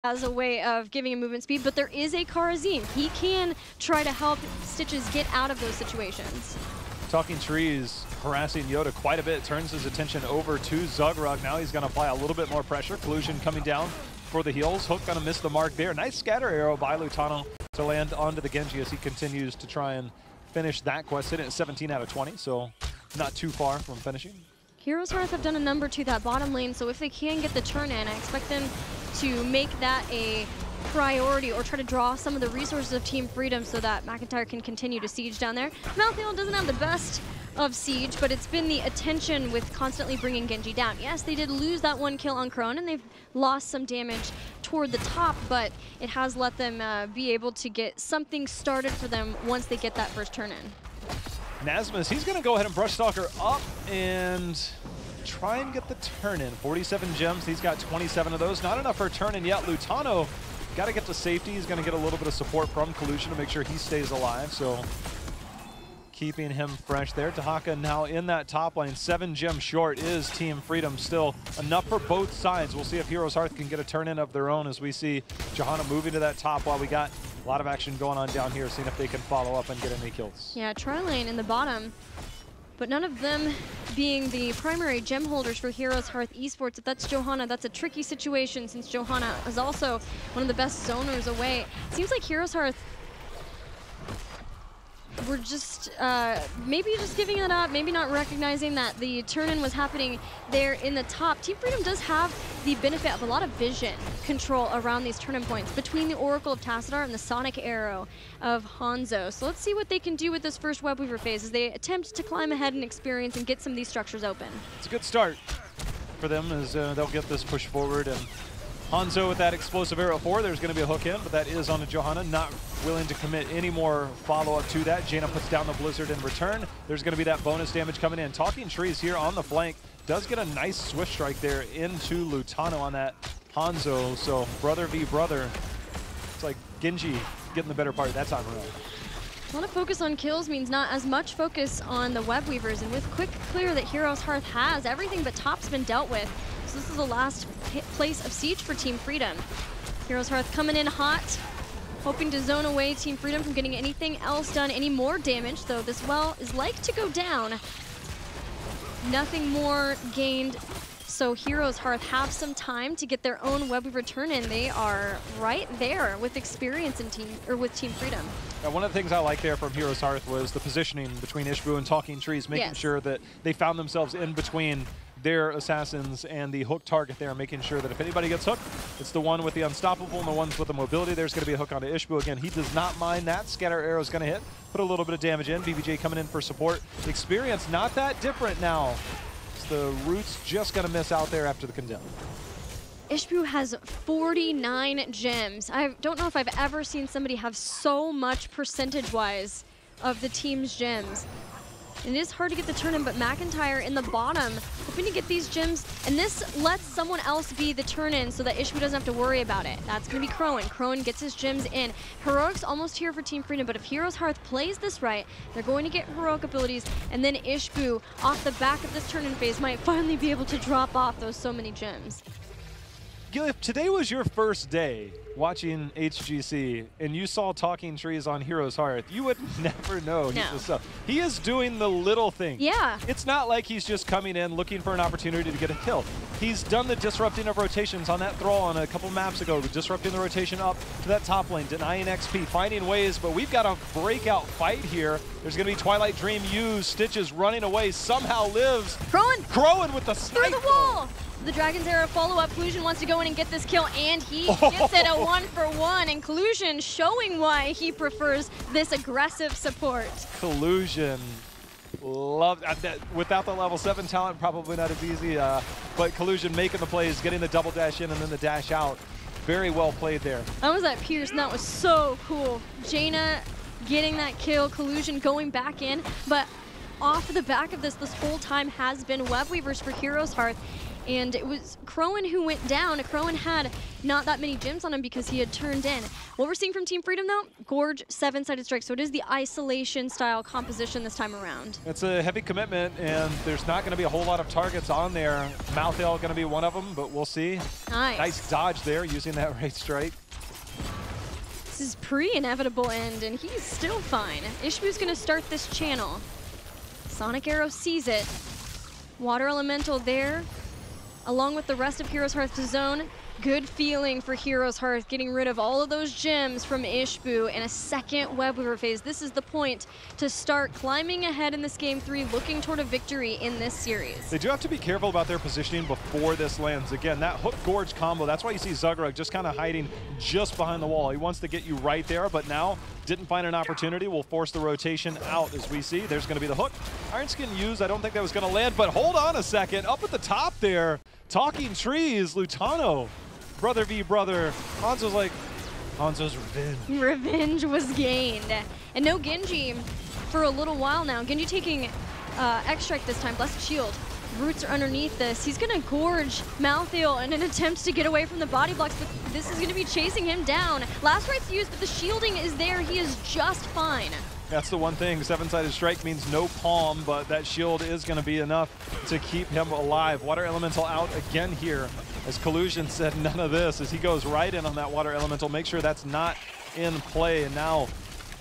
as a way of giving him movement speed, but there is a Karazim. He can try to help Stitches get out of those situations. Talking Trees harassing Yoda quite a bit, turns his attention over to Zugrug. Now he's going to apply a little bit more pressure. Collusion coming down for the heals. Hook going to miss the mark there. Nice scatter arrow by Lutano to land onto the Genji as he continues to try and finish that quest. Hit it at 17 out of 20, so not too far from finishing. HeroesHearth have done a number to that bottom lane, so if they can get the turn in, I expect them to make that a priority or try to draw some of the resources of Team Freedom so that McIntyre can continue to siege down there. Malthael doesn't have the best of siege, but it's been the attention with constantly bringing Genji down. Yes, they did lose that one kill on Crone, and they've lost some damage toward the top, but it has let them be able to get something started for them once they get that first turn in. Nasmus, he's going to go ahead and Brush Stalker up and try and get the turn in. 47 gems, he's got 27 of those. Not enough for a turn in yet. Lutano got to get to safety. He's going to get a little bit of support from Collusion to make sure he stays alive, so keeping him fresh there. Tahaka now in that top lane. 7 gems short is Team Freedom. Still enough for both sides. We'll see if HeroesHearth can get a turn in of their own as we see Johanna moving to that top while we got a lot of action going on down here, seeing if they can follow up and get any kills. Yeah, tri-lane in the bottom, but none of them being the primary gem holders for HeroesHearth Esports. If that's Johanna, that's a tricky situation since Johanna is also one of the best zoners away. It seems like HeroesHearth we're just maybe just giving it up, maybe not recognizing that the turn-in was happening there in the top. Team Freedom does have the benefit of a lot of vision control around these turn-in points between the Oracle of Tassadar and the Sonic Arrow of Hanzo. So let's see what they can do with this first Web Weaver phase as they attempt to climb ahead in experience and get some of these structures open. It's a good start for them as they'll get this push forward. And Hanzo with that explosive arrow 4, there's going to be a hook in, but that is on to Johanna, not willing to commit any more follow-up to that. Jaina puts down the Blizzard in return. There's going to be that bonus damage coming in. Talking Trees here on the flank does get a nice swift strike there into Lutano on that Hanzo. So brother v brother, it's like Genji getting the better part that time around. A lot of focus on kills means not as much focus on the Web Weavers, and with quick clear that HeroesHearth has, everything but top's been dealt with. So this is the last place of siege for Team Freedom. HeroesHearth coming in hot, hoping to zone away Team Freedom from getting anything else done, any more damage, though this well is like to go down. Nothing more gained, so HeroesHearth have some time to get their own Web Weaver turn in. They are right there with experience in with Team Freedom. Now, one of the things I like there from HeroesHearth was the positioning between Ishbu and Talking Trees, making sure that they found themselves in between their assassins and the hook target there, making sure that if anybody gets hooked, it's the one with the unstoppable and the ones with the mobility. There's going to be a hook onto Ishbu. Again, he does not mind that. Scatter arrow is going to hit, put a little bit of damage in. BBJ coming in for support. Experience not that different now. It's the Roots just going to miss out there after the condemn. Ishbu has 49 gems. I don't know if I've ever seen somebody have so much percentage-wise of the team's gems. And it is hard to get the turn in, but McIntyre in the bottom, hoping to get these gems, and this lets someone else be the turn in so that Ishbu doesn't have to worry about it. That's going to be Crone. Crone gets his gems in. Heroic's almost here for Team Freedom, but if HeroesHearth plays this right, they're going to get heroic abilities, and then Ishbu, off the back of this turn in phase, might finally be able to drop off those so many gems. Gil, if today was your first day watching HGC and you saw Talking Trees on HeroesHearth, you would never know he's the stuff. He is doing the little things. Yeah. It's not like he's just coming in looking for an opportunity to get a kill. He's done the disrupting of rotations on that Thrall on a couple maps ago, disrupting the rotation up to that top lane, denying XP, finding ways, but we've got a breakout fight here. There's going to be Twilight Dream used, Stitches running away, somehow lives. Crone with the snipe. Through the wall. The Dragon's Arrow follow-up. Collusion wants to go in and get this kill, and he gets it a 1-for-1. And Collusion showing why he prefers this aggressive support. Collusion, love that. Without the level 7 talent, probably not as easy. But Collusion making the plays, getting the double dash in and then the dash out. Very well played there. That was that Pierce, and that was so cool. Jaina getting that kill, Collusion going back in, but off the back of this whole time has been Web Weavers for HeroesHearth. and it was Crowan who went down. Crowan had not that many gems on him because he had turned in. What we're seeing from Team Freedom, though, Gorge, 7-sided strike, so it is the isolation-style composition this time around. It's a heavy commitment, and there's not going to be a whole lot of targets on there. Mouthail going to be one of them, but we'll see. Nice dodge there using that Wraith Strike. This is pre-inevitable end, and he's still fine. Ishbu's going to start this channel. Sonic Arrow sees it. Water Elemental there, along with the rest of Heroes Hearth to zone. Good feeling for Heroes Hearth, getting rid of all of those gems from Ishbu in a second Web Weaver phase. This is the point to start climbing ahead in this Game 3, looking toward a victory in this series. They do have to be careful about their positioning before this lands. Again, that Hook Gorge combo, that's why you see Zugrug just kind of hiding just behind the wall. He wants to get you right there, but now didn't find an opportunity. Will force the rotation out as we see. There's going to be the hook. Iron Skin used. I don't think that was going to land, but hold on a second. Up at the top there, Talking Trees, Lutano. Brother v brother. Hanzo's like, Hanzo's revenge. Revenge was gained. And no Genji for a little while now. Genji taking X-Strike this time, Blessed Shield. Roots are underneath this. He's gonna gorge Mouthail in an attempt to get away from the body blocks, but this is gonna be chasing him down. Last Right's used, but the shielding is there. He is just fine. That's the one thing. 7-sided strike means no palm, but that shield is going to be enough to keep him alive. Water Elemental out again here. As Collusion said, none of this, as he goes right in on that Water Elemental. Make sure that's not in play. And now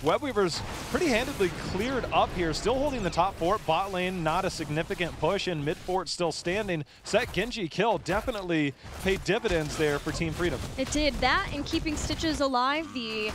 Webweaver's pretty handedly cleared up here, still holding the top fort. Bot lane, not a significant push, and mid fort still standing. That Genji kill definitely paid dividends there for Team Freedom. It did that, and keeping Stitches alive, the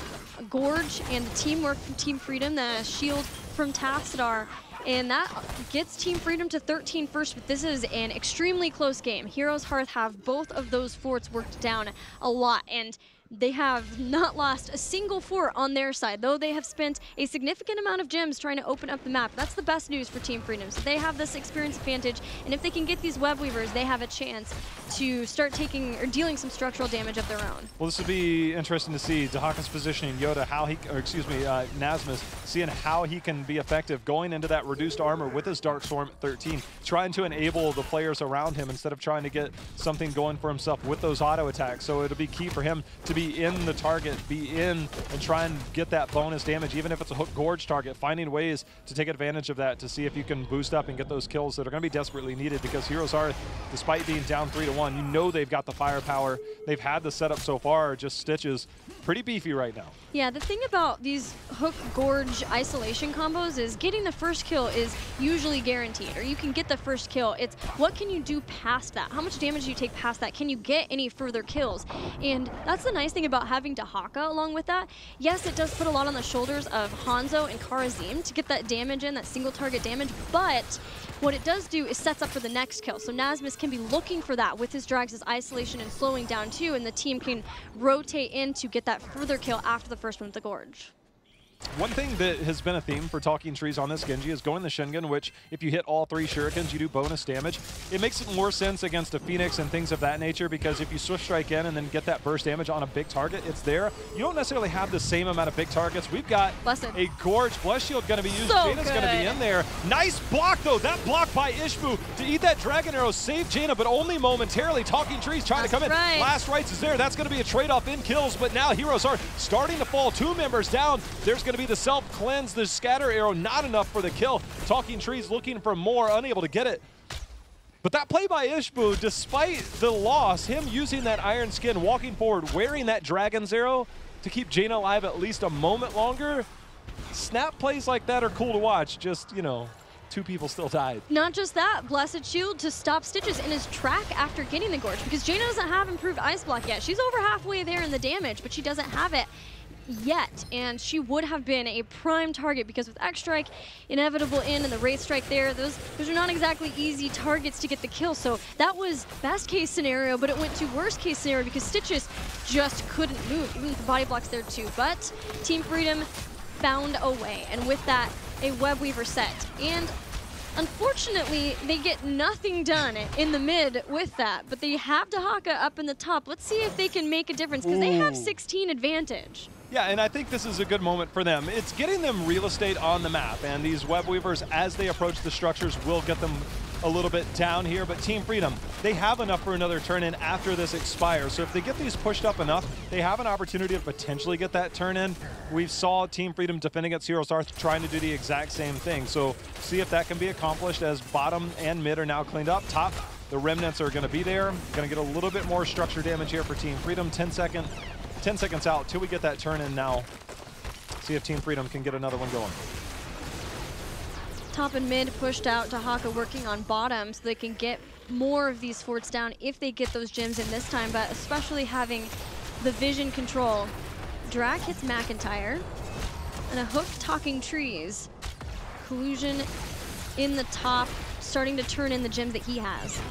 Gorge and the teamwork from Team Freedom, the shield from Tassadar, and that gets Team Freedom to 13 first, but this is an extremely close game. Heroes Hearth have both of those forts worked down a lot, and they have not lost a single fort on their side, though they have spent a significant amount of gems trying to open up the map. That's the best news for Team Freedom. So they have this experience advantage, and if they can get these Web Weavers, they have a chance to start taking or dealing some structural damage of their own. Well, this would be interesting to see Dahaka's positioning, Yoda, how he, or excuse me, Nasmus, seeing how he can be effective going into that reduced armor with his Dark Storm at 13, trying to enable the players around him instead of trying to get something going for himself with those auto attacks. So it'll be key for him to be in the target, be in and try and get that bonus damage, even if it's a Hook Gorge target, finding ways to take advantage of that to see if you can boost up and get those kills that are going to be desperately needed, because Heroes Hearth, despite being down 3-1, you know they've got the firepower. They've had the setup so far, just Stitches pretty beefy right now. Yeah, the thing about these Hook Gorge isolation combos is getting the first kill is usually guaranteed, or you can get the first kill. It's what can you do past that? How much damage do you take past that? Can you get any further kills? And that's the nice thing about having Dahaka along with that. Yes, it does put a lot on the shoulders of Hanzo and Karazim to get that damage in, that single target damage, but what it does do is sets up for the next kill. So Nasmus can be looking for that with his drags, his isolation, and slowing down too, and the team can rotate in to get that further kill after the first one with the Gorge. One thing that has been a theme for Talking Trees on this Genji is going the Shingun, which if you hit all 3 shurikens, you do bonus damage. It makes it more sense against a Phoenix and things of that nature, because if you Swift Strike in and then get that burst damage on a big target, it's there. You don't necessarily have the same amount of big targets. We've got a Gorge Bless Shield going to be used. So Jaina's going to be in there. Nice block, though. That block by Ishbu to eat that Dragon Arrow saved Jaina, but only momentarily. Talking Trees trying to come in. Last Rights is there. That's going to be a trade-off in kills, but now Heroes are starting to fall. 2 members down. There's going to be the self-cleanse, the scatter arrow, not enough for the kill. Talking Trees looking for more, unable to get it. But that play by Ishbu, despite the loss, him using that Iron Skin, walking forward, wearing that Dragon's Arrow to keep Jaina alive at least a moment longer. Snap plays like that are cool to watch, just, you know, 2 people still died. Not just that, Blessed Shield to stop Stitches in his track after getting the Gorge, because Jaina doesn't have improved Ice Block yet. She's over halfway there in the damage, but she doesn't have it yet, and she would have been a prime target, because with X-Strike, inevitable in, and the Wraith Strike there, those are not exactly easy targets to get the kill. So that was best case scenario, but it went to worst case scenario because Stitches just couldn't move, even with the body blocks there too. But Team Freedom found a way, and with that, a Web Weaver set. And unfortunately, they get nothing done in the mid with that, but they have Dahaka up in the top. Let's see if they can make a difference, because they have 16 advantage. Yeah, and I think this is a good moment for them. It's getting them real estate on the map, and these Web Weavers, as they approach the structures, will get them a little bit down here, but Team Freedom, they have enough for another turn-in after this expires. So if they get these pushed up enough, they have an opportunity to potentially get that turn-in. We saw Team Freedom defending against HeroesHearth trying to do the exact same thing. So see if that can be accomplished as bottom and mid are now cleaned up. Top, the remnants are going to be there. Going to get a little bit more structure damage here for Team Freedom. 10 seconds out till we get that turn-in now. See if Team Freedom can get another one going. Top and mid pushed out to Haka working on bottom so they can get more of these forts down if they get those gems in this time, but especially having the vision control. Drac hits McIntyre, and a hook talking trees. Collusion in the top, starting to turn in the gems that he has.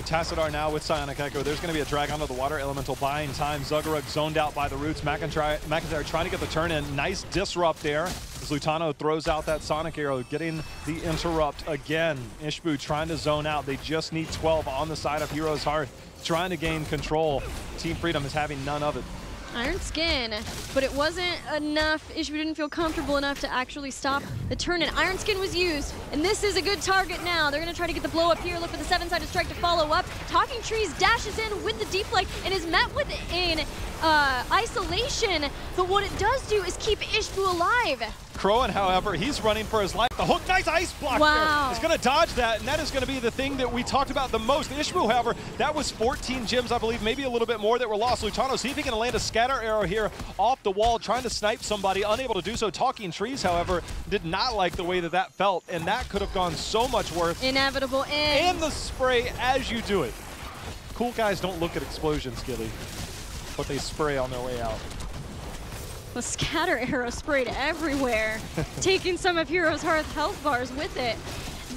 Tassadar now with Psionic Echo. There's going to be a drag onto the water elemental buying time. Zuggerug zoned out by the roots. McIntyre trying to get the turn in. Nice disrupt there as Lutano throws out that Sonic Arrow, getting the interrupt again. Ishbu trying to zone out. They just need 12 on the side of HeroesHearth, trying to gain control. Team Freedom is having none of it. Iron Skin, but it wasn't enough. Ishbu didn't feel comfortable enough to actually stop the turn-in. Iron Skin was used, and this is a good target now. They're going to try to get the blow up here. Look for the 7-sided strike to follow up. Talking Trees dashes in with the deflect and is met with an isolation, but what it does do is keep Ishbu alive. Crowan, however, he's running for his life. The hook, nice ice block there. He's going to dodge that, and that is going to be the thing that we talked about the most. Ishbu, however, that was 14 gems, I believe, maybe a little bit more that were lost. Lutano, see if he can land a scatter arrow here off the wall, trying to snipe somebody, unable to do so. Talking Trees, however, did not like the way that that felt, and that could have gone so much worse. Inevitable end. And the spray as you do it. Cool guys don't look at explosions, Gilly, but they spray on their way out. The scatter arrow sprayed everywhere, taking some of HeroesHearth health bars with it.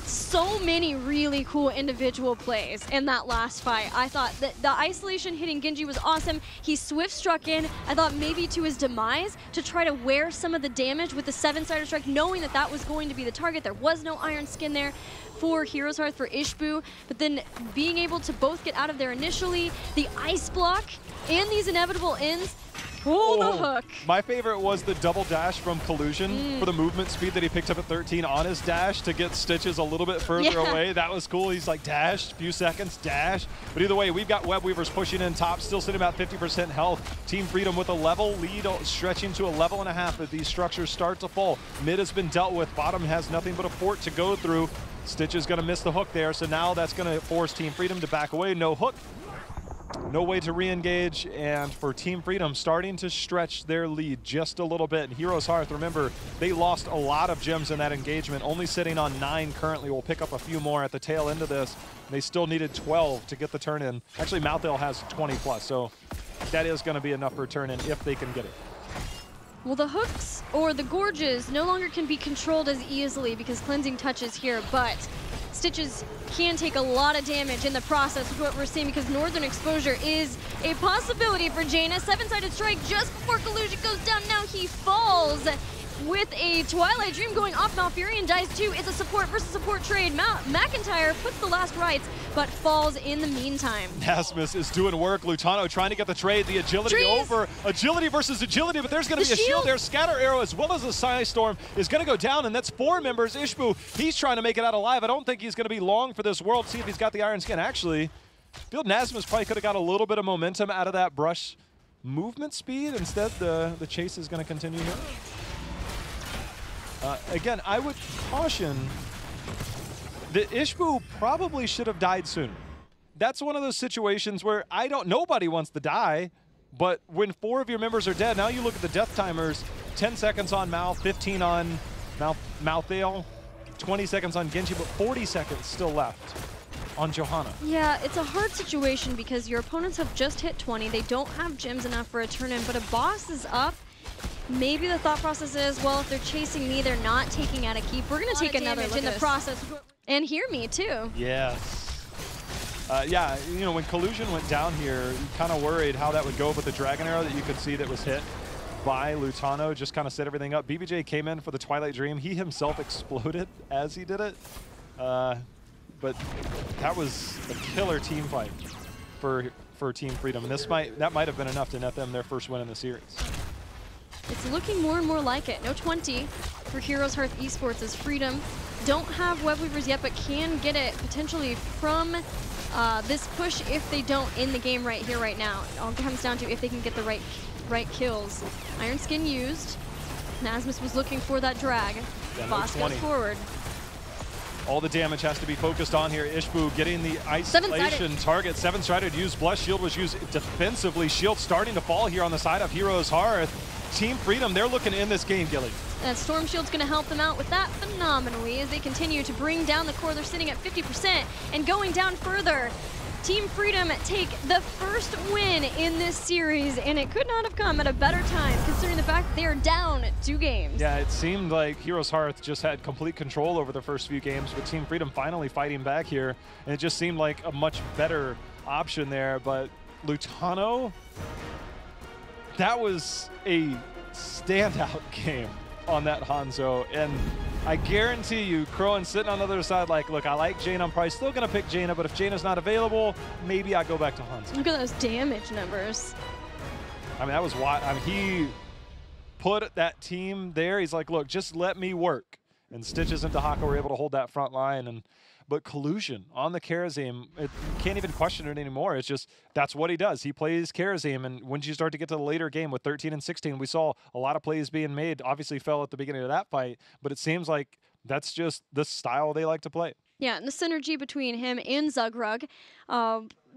So many really cool individual plays in that last fight. I thought that the isolation hitting Genji was awesome. He swift struck in, I thought maybe to his demise, to try to wear some of the damage with the 7-sided strike, knowing that that was going to be the target. There was no Iron Skin there for HeroesHearth, for Ishbu, but then being able to both get out of there initially, the ice block, and these inevitable ends. Oh, the hook. My favorite was the double dash from Collusion for the movement speed that he picked up at 13 on his dash to get Stitches a little bit further away. That was cool. He's like dash, few seconds, dash. But either way, we've got Web Weavers pushing in top, still sitting about 50% health. Team Freedom with a level lead, stretching to a level and a half as these structures start to fall. Mid has been dealt with. Bottom has nothing but a fort to go through. Stitch is going to miss the hook there, so now that's going to force Team Freedom to back away. No hook. No way to re-engage, and for Team Freedom starting to stretch their lead just a little bit. And HeroesHearth, remember, they lost a lot of gems in that engagement, only sitting on 9 currently. We'll pick up a few more at the tail end of this. They still needed 12 to get the turn in. Actually, Mouthdale has 20 plus, so that is going to be enough for turn in if they can get it. Well, the hooks or the gorges no longer can be controlled as easily because Cleansing Touch is here, but Stitches can take a lot of damage in the process with what we're seeing because Northern Exposure is a possibility for Jaina. 7-sided strike just before Collusion goes down. Now he falls with a Twilight Dream going off. Malfurion dies too. It's a support versus support trade. McIntyre puts the last rights, but falls in the meantime. Nasmus is doing work. Lutano trying to get the trade. The agility over. Agility versus agility, but there's going to be a shield there. Scatter Arrow as well as a Psy Storm is going to go down, and that's 4 members. Ishbu, he's trying to make it out alive. I don't think he's going to be long for this world. See if he's got the Iron Skin. Actually, I feel Nasmus probably could have got a little bit of momentum out of that brush movement speed. Instead, the chase is going to continue here. Again, I would caution that Ishbu probably should have died sooner. That's one of those situations where nobody wants to die, but when 4 of your members are dead, now you look at the death timers, 10 seconds on Mal, 15 on Mouthdale, 20 seconds on Genji, but 40 seconds still left on Johanna. Yeah, it's a hard situation because your opponents have just hit 20. They don't have gems enough for a turn-in, but a boss is up. Maybe the thought process is, well, if they're chasing me, they're not taking out a keep. We're going to take another look in the process. And hear me, too. Yes. Yeah, you know, when Collusion went down here, you kind of worried how that would go, but the Dragon Arrow that you could see that was hit by Lutano just kind of set everything up. BBJ came in for the Twilight Dream. He himself exploded as he did it. But that was a killer team fight for Team Freedom. And that might have been enough to net them their first win in the series. It's looking more and more like it. No 20 for HeroesHearth Esports as Freedom don't have web weavers yet, but can get it potentially from this push if they don't in the game right here, right now. It all comes down to if they can get the right kills. Iron Skin used. Nasmus was looking for that drag. Boss goes forward. All the damage has to be focused on here. Ishbu getting the isolation target. Seven-sided used. Blessed Shield was used defensively. Shield starting to fall here on the side of Heroes Hearth. Team Freedom, they're looking to end this game, Gilly. And Storm Shield's going to help them out with that phenomenally as they continue to bring down the core. They're sitting at 50% and going down further. Team Freedom take the first win in this series, and it could not have come at a better time considering the fact that they are down 2 games. Yeah, it seemed like Heroes Hearth just had complete control over the first few games, but Team Freedom finally fighting back here, and it just seemed like a much better option there. But Lutano, that was a standout game on that Hanzo, and I guarantee you, Crowan's sitting on the other side like, look, I like Jaina. I'm probably still going to pick Jaina, but if Jaina's not available, maybe I go back to Hanzo. Look at those damage numbers. I mean, that was why. I mean, he put that team there. He's like, look, just let me work. And Stitches and Dahaka were able to hold that front line. But Collusion on the Karazim, you can't even question it anymore. It's just, that's what he does. He plays Karazim, and once you start to get to the later game with 13 and 16, we saw a lot of plays being made. Obviously fell at the beginning of that fight, but it seems like that's just the style they like to play. Yeah, and the synergy between him and Zugrug,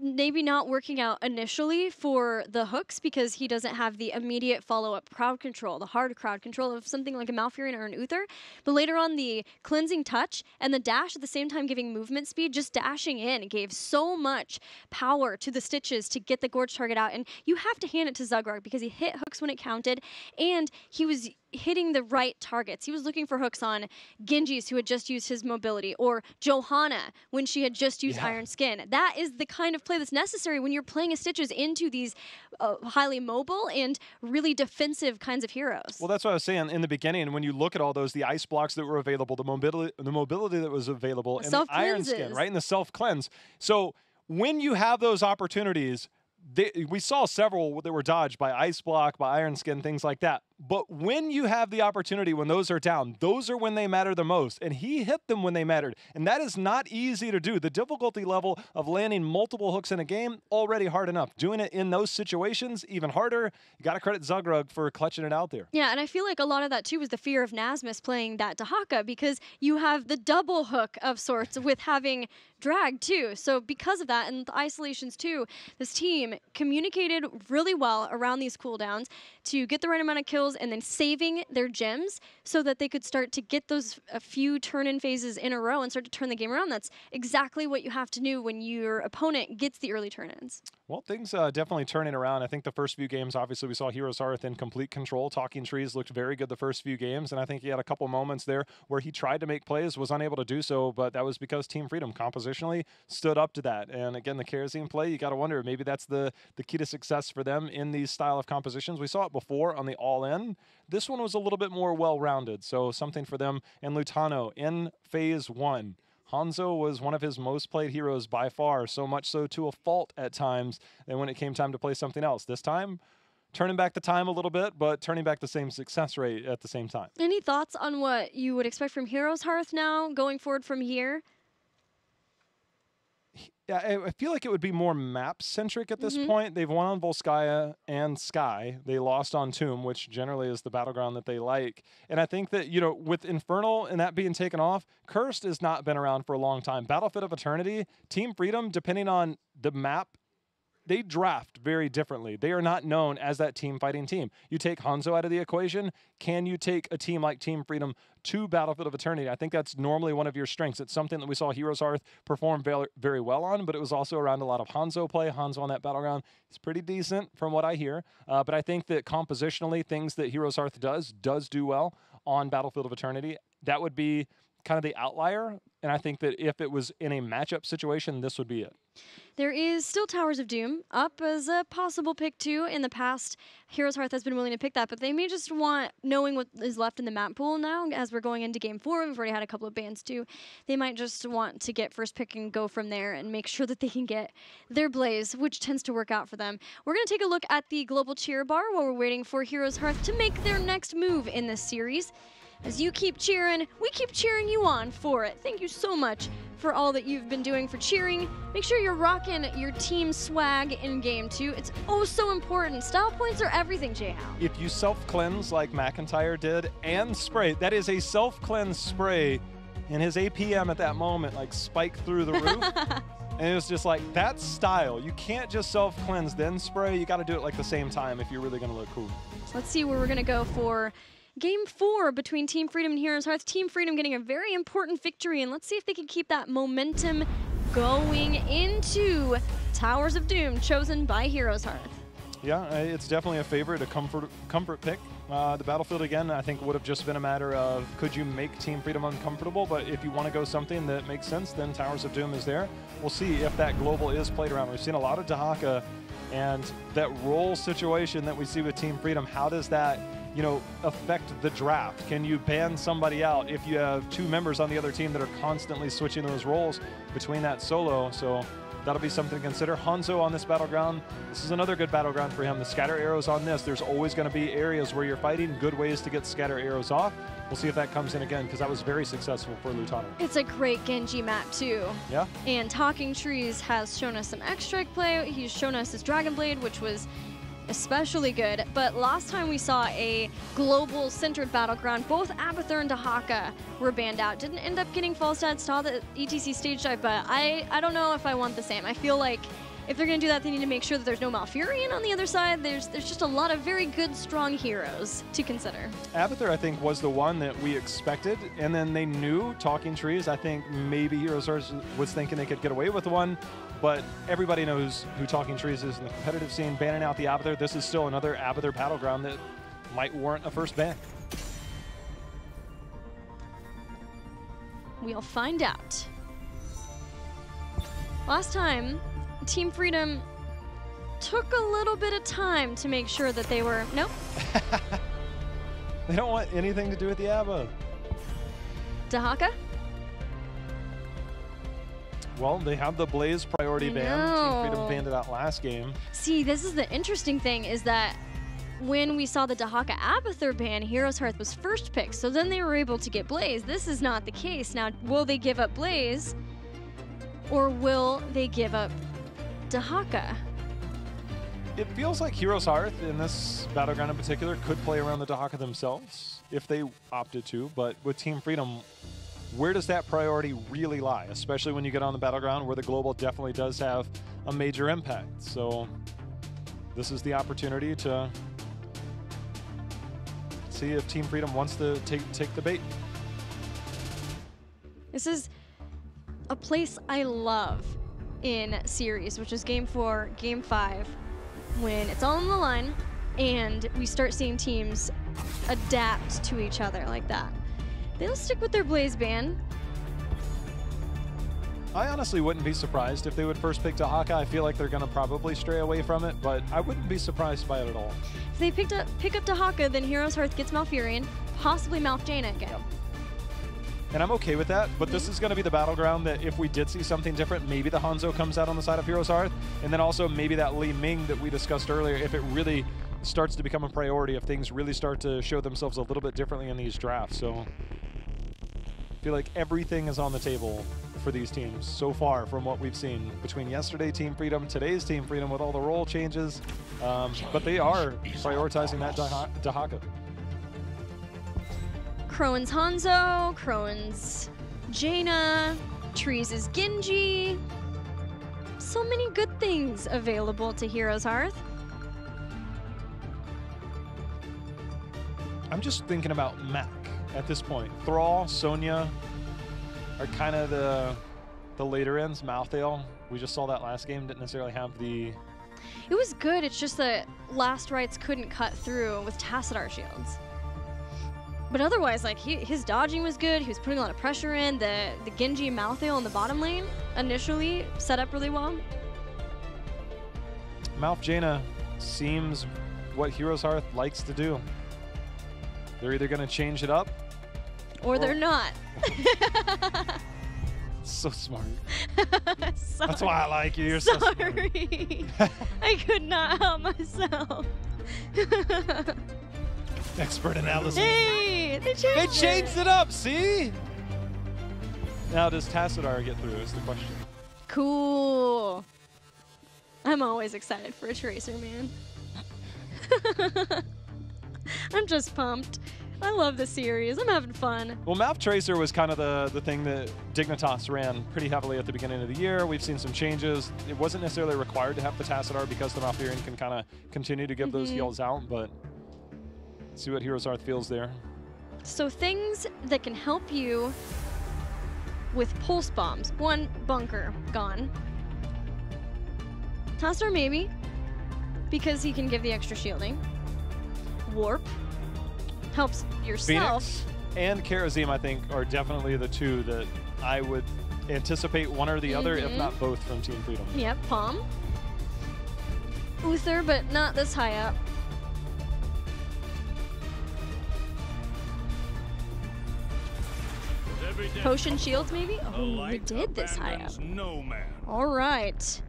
maybe not working out initially for the hooks because he doesn't have the immediate follow-up crowd control, the hard crowd control of something like a Malfurion or an Uther. But later on, the cleansing touch and the dash at the same time giving movement speed, just dashing in gave so much power to the Stitches to get the Gorge target out. And you have to hand it to Zugrug because he hit hooks when it counted, and he was hitting the right targets. He was looking for hooks on Genjis, who had just used his mobility, or Johanna when she had just used Iron Skin. That is the kind of play that's necessary when you're playing a Stitches into these highly mobile and really defensive kinds of heroes. Well, that's what I was saying in the beginning. When you look at all those, the ice blocks that were available, the mobility that was available, and the Iron Skin, right, and the self-cleanse. So when you have those opportunities, we saw several that were dodged by Ice Block, by Iron Skin, things like that. But when you have the opportunity, when those are down, those are when they matter the most. And he hit them when they mattered. And that is not easy to do. The difficulty level of landing multiple hooks in a game, already hard enough. Doing it in those situations, even harder. You got to credit Zugrug for clutching it out there. Yeah, and I feel like a lot of that, too, was the fear of Nasmus playing that Dahaka, because you have the double hook of sorts with having drag, too. So because of that, and the isolations, too, this team communicated really well around these cooldowns to get the right amount of kills and then saving their gems so that they could start to get those a few turn-in phases in a row and start to turn the game around. That's exactly what you have to do when your opponent gets the early turn-ins. Well, things definitely turning around. I think the first few games, obviously, we saw Heroes Hearth in complete control. Talking Trees looked very good the first few games, and I think he had a couple moments there where he tried to make plays, was unable to do so, but that was because Team Freedom compositionally stood up to that. And again, the Karazim play, you got to wonder, maybe that's the key to success for them in these style of compositions. We saw it before on the All-In. This one was a little bit more well-rounded, so something for them. And Lutano in Phase 1. Hanzo was one of his most played heroes by far, so much so to a fault at times, and when it came time to play something else. This time, turning back the time a little bit, but turning back the same success rate at the same time. Any thoughts on what you would expect from Heroes Hearth now, going forward from here? Yeah, I feel like it would be more map-centric at this point. They've won on Volskaya and Sky. They lost on Tomb, which generally is the battleground that they like. And I think that, you know, with Infernal and that being taken off, Cursed has not been around for a long time. Battlefield of Eternity, Team Freedom, depending on the map, they draft very differently. They are not known as that team-fighting team. You take Hanzo out of the equation, can you take a team like Team Freedom to Battlefield of Eternity? I think that's normally one of your strengths. It's something that we saw Heroes Hearth perform very well on, but it was also around a lot of Hanzo play. Hanzo on that battleground is pretty decent from what I hear. But I think that compositionally, things that Heroes Hearth does do well on Battlefield of Eternity. That would be kind of the outlier, and I think that if it was in a matchup situation, this would be it. There is still Towers of Doom up as a possible pick too. In the past, Heroes Hearth has been willing to pick that, but they may just want, knowing what is left in the map pool now, as we're going into Game 4, we've already had a couple of bans too, they might just want to get first pick and go from there and make sure that they can get their Blaze, which tends to work out for them. We're going to take a look at the global cheer bar while we're waiting for Heroes Hearth to make their next move in this series. As you keep cheering, we keep cheering you on for it. Thank you so much for all that you've been doing for cheering. Make sure you're rocking your team swag in game 2. It's oh so important. Style points are everything, J-How. If you self-cleanse like McIntyre did and spray, that is a self-cleanse spray, and his APM at that moment like spiked through the roof. And it was just like, that's style. You can't just self-cleanse then spray. You got to do it like the same time if you're really going to look cool. Let's see where we're going to go for Game 4 between Team Freedom and Heroes Hearth. Team Freedom getting a very important victory, and let's see if they can keep that momentum going into Towers of Doom, chosen by Heroes Hearth. Yeah, it's definitely a favorite, a comfort pick. The Battlefield, again, I think would have just been a matter of could you make Team Freedom uncomfortable, but if you want to go something that makes sense, then Towers of Doom is there. We'll see if that global is played around. We've seen a lot of Dahaka, and that role situation that we see with Team Freedom, how does that affect the draft? Can you ban somebody out if you have 2 members on the other team that are constantly switching those roles between that solo? So that'll be something to consider. Hanzo on this battleground, this is another good battleground for him. The scatter arrows on this, there's always going to be areas where you're fighting, good ways to get scatter arrows off. We'll see if that comes in again, because that was very successful for Lutano. It's a great Genji map too. Yeah. And Talking Trees has shown us some X-Strike play. He's shown us his Dragon Blade, which was especially good, but last time we saw a global centered battleground, both Abathur and Dahaka were banned out. Didn't end up getting false stats, saw the ETC stage dive, but I don't know if I want the same. I feel like if they're gonna do that, they need to make sure that there's no Malfurion on the other side. There's just a lot of very good, strong heroes to consider. Abathur, I think, was the one that we expected, and then they knew Talking Trees. I think maybe Heroes was thinking they could get away with one, but everybody knows who Talking Trees is in the competitive scene. Banning out the Abathur, this is still another Abathur battleground that might warrant a first ban. We'll find out. Last time, Team Freedom took a little bit of time to make sure that they were, nope. They don't want anything to do with the Abba. Dahaka? Well, they have the Blaze priority ban. Team Freedom banned it out last game. See, this is the interesting thing, is that when we saw the Dahaka Abathur ban, Heroes Hearth was first pick, so then they were able to get Blaze. This is not the case. Now, will they give up Blaze, or will they give up Dahaka? It feels like Heroes Hearth, in this battleground in particular, could play around the Dahaka themselves if they opted to, but with Team Freedom, where does that priority really lie, especially when you get on the battleground where the global definitely does have a major impact? So this is the opportunity to see if Team Freedom wants to take the bait. This is a place I love in series, which is Game 4, Game 5, when it's all on the line and we start seeing teams adapt to each other like that. They'll stick with their Blaze ban. I honestly wouldn't be surprised if they would first pick Dahaka. I feel like they're going to probably stray away from it, but I wouldn't be surprised by it at all. If they pick up Dahaka, then Heroes Hearth gets Malfurion, possibly Malf Jaina again. Yep. And I'm okay with that, but this is going to be the battleground that if we did see something different, maybe the Hanzo comes out on the side of Heroes Hearth, and then also maybe that Li Ming that we discussed earlier, if it really starts to become a priority, if things really start to show themselves a little bit differently in these drafts. So I feel like everything is on the table for these teams so far from what we've seen between yesterday Team Freedom, today's Team Freedom with all the role changes, but they are prioritizing that Dahaka. Crowan's Hanzo, Crowan's Jaina, Trees' Genji. So many good things available to Heroes Hearth. I'm just thinking about Mac at this point. Thrall, Sonya are kind of the later ends. Malthael, we just saw that last game, didn't necessarily have the... It was good, it's just that Last Rites couldn't cut through with Tassadar shields. But otherwise, like, his dodging was good. He was putting a lot of pressure in. The Genji and Malthael in the bottom lane initially set up really well. Malf Jaina seems what Heroes Hearth likes to do. They're either going to change it up, or they're not. So smart. Sorry. That's why I like you. You're so smart. Sorry. I could not help myself. Expert analysis. Hey, they changed it up, see? Now, does Tassadar get through is the question. Cool. I'm always excited for a Tracer, man. I'm just pumped. I love the series. I'm having fun. Well, Map Tracer was kind of the thing that Dignitas ran pretty heavily at the beginning of the year. We've seen some changes. It wasn't necessarily required to have the Tassadar because the Malfurion can kind of continue to give those heals out, but let's see what HeroesHearth feels there. So things that can help you with pulse bombs. One, bunker, gone. Tassadar maybe, because he can give the extra shielding. Warp helps yourself. Phoenix and Karazim, I think, are definitely the two that I would anticipate one or the other, if not both, from Team Freedom. Yep, Palm. Uther, but not this high up. Potion shields, maybe? Oh, we did this high up. All right.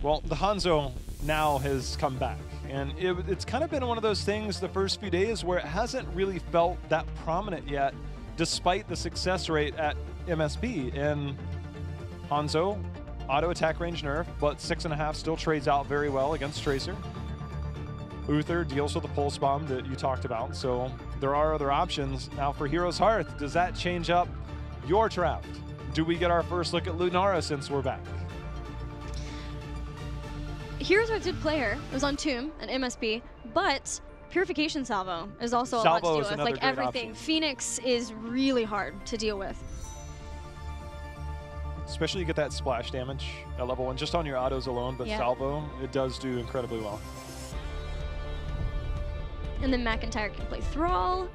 Well, the Hanzo now has come back. And it's kind of been one of those things the first few days where it hasn't really felt that prominent yet, despite the success rate at MSP. And Hanzo, auto attack range nerf, but 6.5 still trades out very well against Tracer. Uther deals with the pulse bomb that you talked about, so there are other options. Now for HeroesHearth, does that change up your draft? Do we get our first look at Lunara since we're back? HeroesHearth did play her. It was on Tomb and MSP, but Purification Salvo is also a lot to deal with. Like everything. Option. Phoenix is really hard to deal with. Especially you get that splash damage at level 1, just on your autos alone, but Salvo, it does do incredibly well. And then McIntyre can play Thrall.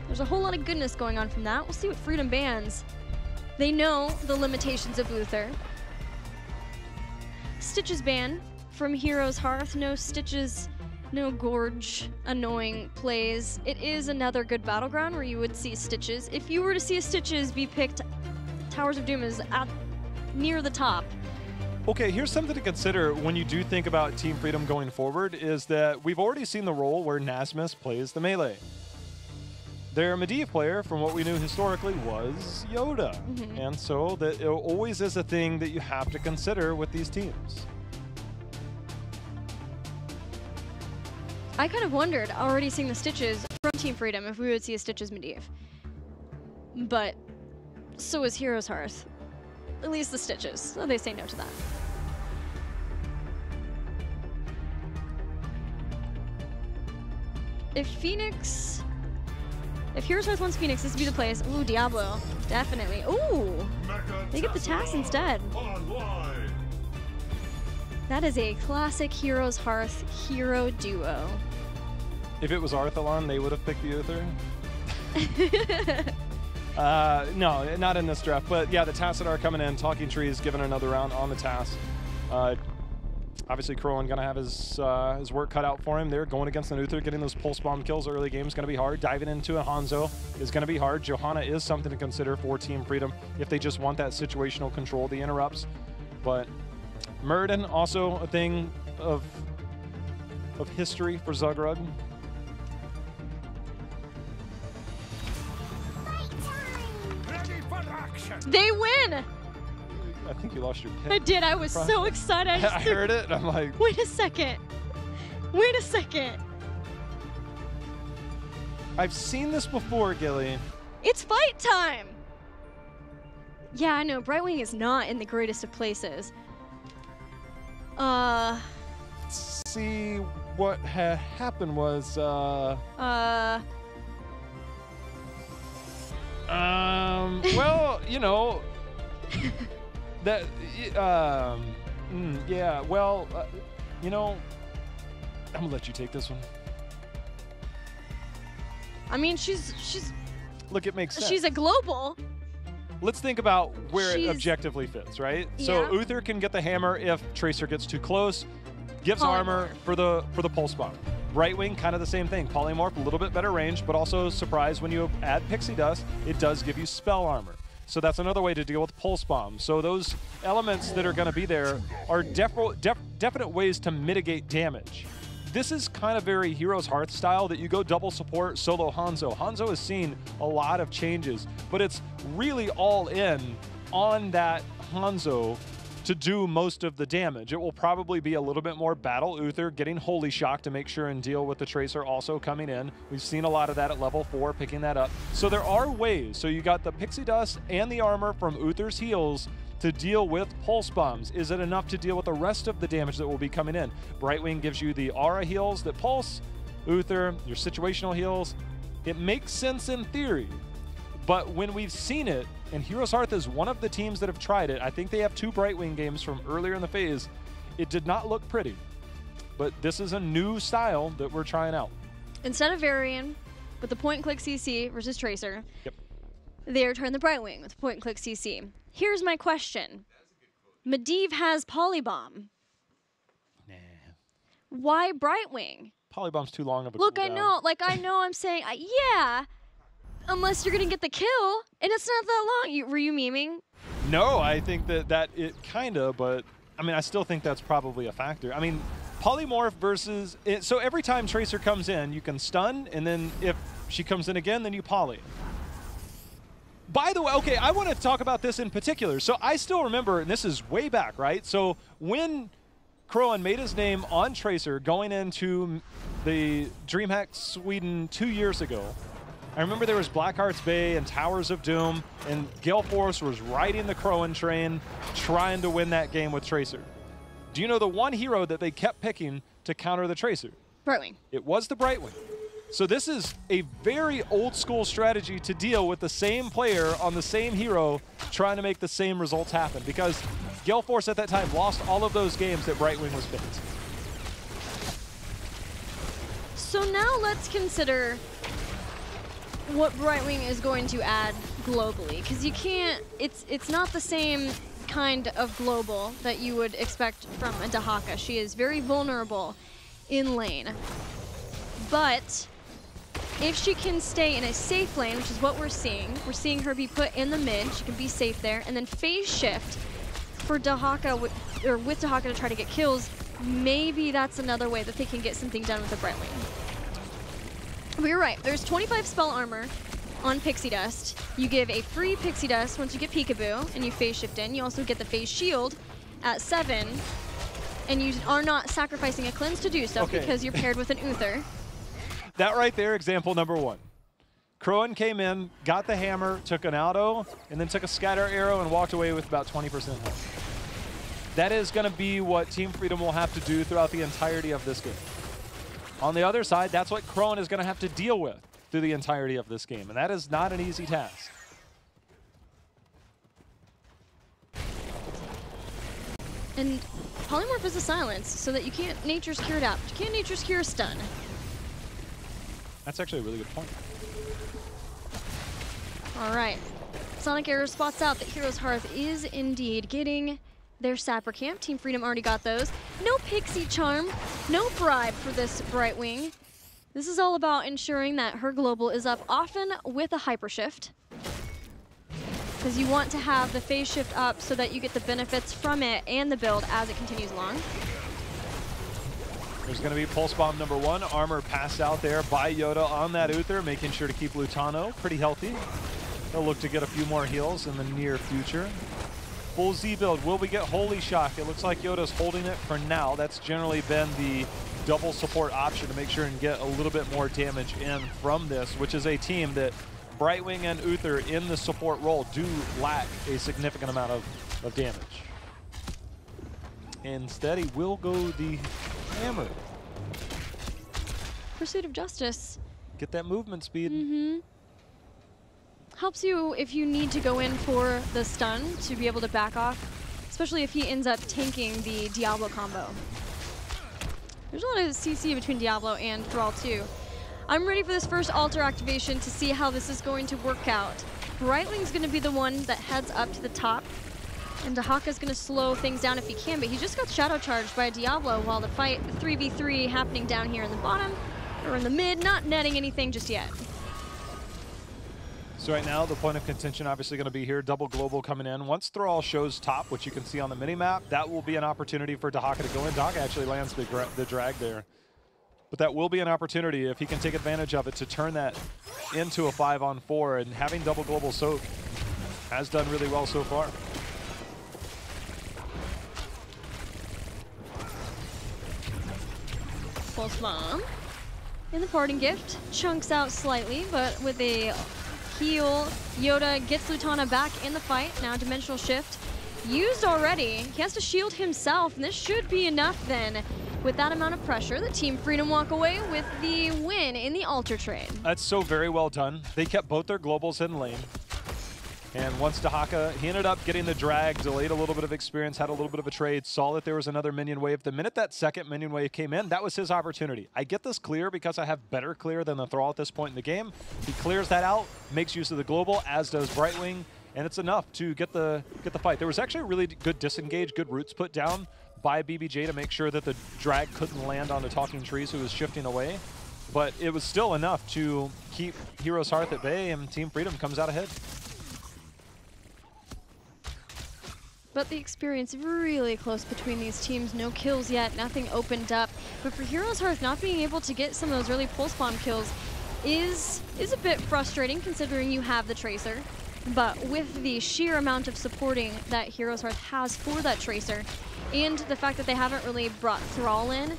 There's a whole lot of goodness going on from that. We'll see what Freedom bans. They know the limitations of Uther. Stitches ban from HeroesHearth. No Stitches, no Gorge, annoying plays. It is another good battleground where you would see Stitches. If you were to see a Stitches be picked, Towers of Doom is near the top. Okay, here's something to consider when you do think about Team Freedom going forward, is that we've already seen the role where Nasmus plays the melee. Their Medivh player, from what we knew historically, was Yoda. And so that it always is a thing that you have to consider with these teams. I kind of wondered, already seeing the Stitches from Team Freedom, if we would see a Stitches Medivh. But so is HeroesHearth. At least the Stitches, so they say no to that. If HeroesHearth wants Phoenix, this would be the place. Ooh, Diablo, definitely. Ooh, they get the Tass instead. That is a classic HeroesHearth hero duo. If it was Arthalon, they would have picked the Uther. No, not in this draft. But yeah, the Tassadar coming in, Talking Trees giving another round on the Tass. Obviously, Crowin going to have his work cut out for him. They're going against the Uther, getting those pulse bomb kills early game is going to be hard. Diving into a Hanzo is going to be hard. Johanna is something to consider for Team Freedom if they just want that situational control, the interrupts. But Muradin, also a thing of history for Zugrug. They win! I think you lost your pick. I did. I was so excited. I heard it, and I'm like... Wait a second. Wait a second. I've seen this before, Gilly. It's fight time! Yeah, I know. Brightwing is not in the greatest of places. See, what happened was... well, you know... That, yeah, well, you know, I'm gonna let you take this one. I mean, she's... Look, it makes sense. She's a global. Let's think about where it objectively fits, right? Yeah. So Uther can get the hammer if Tracer gets too close, gives armor for the pulse bomb. Brightwing, kind of the same thing. Polymorph, a little bit better range, but also surprise when you add Pixie Dust, it does give you spell armor. So that's another way to deal with pulse bomb. So those elements that are going to be there are definite ways to mitigate damage. this is kind of very Heroes Hearth style, that you go double support solo Hanzo. Hanzo has seen a lot of changes, but it's really all in on that Hanzo to do most of the damage. It will probably be a little bit more battle Uther getting Holy Shock to make sure and deal with the Tracer also coming in. We've seen a lot of that at level 4, picking that up. So there are ways. So you got the Pixie Dust and the armor from Uther's heals to deal with Pulse Bombs. Is it enough to deal with the rest of the damage that will be coming in? Brightwing gives you the aura heals that pulse, Uther, your situational heals. It makes sense in theory, but when we've seen it, and Heroes Hearth is one of the teams that have tried it, I think they have 2 Brightwing games from earlier in the phase, it did not look pretty. But this is a new style that we're trying out. Instead of varying with the point-and-click CC versus Tracer, yep, they're trying the Brightwing with point-and-click CC. Here's my question. Medivh has Polybomb. Nah. Why Brightwing? Polybomb's too long of a Look, cooldown. I know, I'm saying, yeah, unless you're gonna get the kill, and it's not that long. Were you memeing? No, I think that it kinda, but I mean, I still think that's probably a factor. I mean, Polymorph versus, so every time Tracer comes in, you can stun, and then if she comes in again, then you poly. By the way, okay, I want to talk about this in particular. So I still remember, and this is way back, right? So when Kroan made his name on Tracer going into the DreamHack Sweden 2 years ago, I remember there was Blackheart's Bay and Towers of Doom, and Gale Force was riding the Kroan train, trying to win that game with Tracer. Do you know the one hero that they kept picking to counter the Tracer? Brightwing. It was the Brightwing. So this is a very old school strategy to deal with the same player on the same hero trying to make the same results happen, because Gale Force at that time lost all of those games that Brightwing was picked. So now let's consider what Brightwing is going to add globally, because you can't, it's not the same kind of global that you would expect from a Dahaka. She is very vulnerable in lane. But if she can stay in a safe lane, which is what we're seeing her be put in the mid, she can be safe there, and then phase shift for Dahaka, or with Dahaka to try to get kills, maybe that's another way that they can get something done with the Brightwing. But you're right, there's 25 spell armor on Pixie Dust. You give a free Pixie Dust once you get Peekaboo and you phase shift in. You also get the phase shield at 7, and you are not sacrificing a cleanse to do so because you're paired with an Uther. That right there, example number 1. Kroan came in, got the hammer, took an auto, and then took a scatter arrow and walked away with about 20% health. That is going to be what Team Freedom will have to do throughout the entirety of this game. On the other side, that's what Kroan is going to have to deal with through the entirety of this game, and that is not an easy task. And Polymorph is a silence, so that you can't Nature's Cure Adapt. You can't Nature's Cure Stun. That's actually a really good point. All right. Sonic Arrow spots out that Heroes Hearth is indeed getting their Sapper Camp. Team Freedom already got those. No Pixie Charm, no bribe for this Brightwing. This is all about ensuring that her global is up, often with a Hyper Shift, because you want to have the phase shift up so that you get the benefits from it and the build as it continues along. There's going to be Pulse Bomb number 1. Armor passed out there by Yoda on that Uther, making sure to keep Lutano pretty healthy. They'll look to get a few more heals in the near future. Full Z build. Will we get Holy Shock? It looks like Yoda's holding it for now. That's generally been the double support option to make sure and get a little bit more damage in from this, which is a team that Brightwing and Uther in the support role do lack a significant amount of damage. Instead, he will go the hammer. Pursuit of Justice. Get that movement speed. Mm-hmm. Helps you if you need to go in for the stun to be able to back off, especially if he ends up tanking the Diablo combo. There's a lot of CC between Diablo and Thrall too. I'm ready for this first altar activation to see how this is going to work out. Brightwing's going to be the one that heads up to the top, and Dahaka's going to slow things down if he can, but he just got shadow charged by Diablo while the fight 3v3 happening down here in the bottom, or in the mid, not netting anything just yet. So right now, the point of contention obviously going to be here. Double global coming in. Once Thrall shows top, which you can see on the mini-map, that will be an opportunity for Dahaka to go in. Dahaka actually lands the drag there. But that will be an opportunity if he can take advantage of it to turn that into a 5-on-4, and having double global soak has done really well so far. Pulse bomb. And the parting gift chunks out slightly, but with a heal, Yoda gets Lutana back in the fight. Now dimensional shift used already. He has to shield himself, and this should be enough then. With that amount of pressure, the Team Freedom walk away with the win in the alter trade. That's so very well done. They kept both their globals in lane. And once Dahaka, he ended up getting the drag, delayed a little bit of experience, had a little bit of a trade, saw that there was another minion wave. The minute that second minion wave came in, that was his opportunity. I get this clear because I have better clear than the Thrall at this point in the game. He clears that out, makes use of the global, as does Brightwing, and it's enough to get the fight. There was actually a really good disengage, good roots put down by BBJ to make sure that the drag couldn't land on the Talking Trees, who was shifting away. But it was still enough to keep HeroesHearth at bay, and Team Freedom comes out ahead. But the experience really close between these teams. No kills yet, nothing opened up. But for HeroesHearth, not being able to get some of those early pulse bomb kills is a bit frustrating, considering you have the Tracer. But with the sheer amount of supporting that HeroesHearth has for that Tracer, and the fact that they haven't really brought Thrall in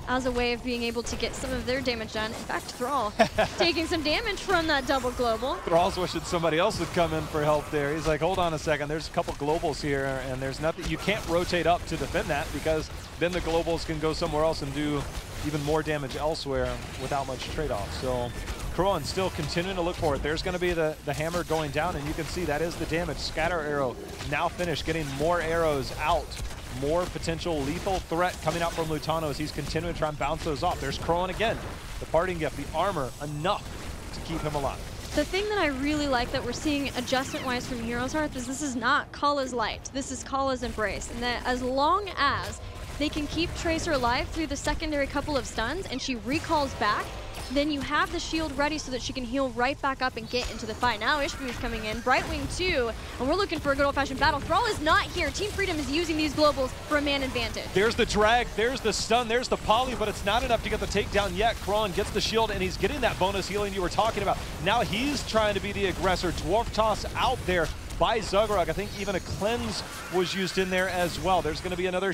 as a way of being able to get some of their damage done. In fact, Thrall taking some damage from that double global. Thrall's wishing somebody else would come in for help there. He's like, hold on a second, there's a couple globals here, and there's nothing, you can't rotate up to defend that, because then the globals can go somewhere else and do even more damage elsewhere without much trade-off. So Kroan still continuing to look for it. There's going to be the hammer going down, and you can see that is the damage. Scatter arrow now finished, getting more arrows out. More potential lethal threat coming out from Lutano as he's continuing to try and bounce those off. There's Kroan again. The parting gift, the armor, enough to keep him alive. The thing that I really like that we're seeing adjustment-wise from HeroesHearth is this is not Kala's Light. This is Kala's Embrace. And that as long as they can keep Tracer alive through the secondary couple of stuns and she recalls back, then you have the shield ready so that she can heal right back up and get into the fight. Now Ishbu is coming in, Brightwing too, and we're looking for a good old-fashioned battle. Thrall is not here. Team Freedom is using these globals for a man advantage. There's the drag, there's the stun, there's the poly, but it's not enough to get the takedown yet. Kroan gets the shield, and he's getting that bonus healing you were talking about. Now he's trying to be the aggressor. Dwarf Toss out there by Zuggerog. I think even a cleanse was used in there as well. There's going to be another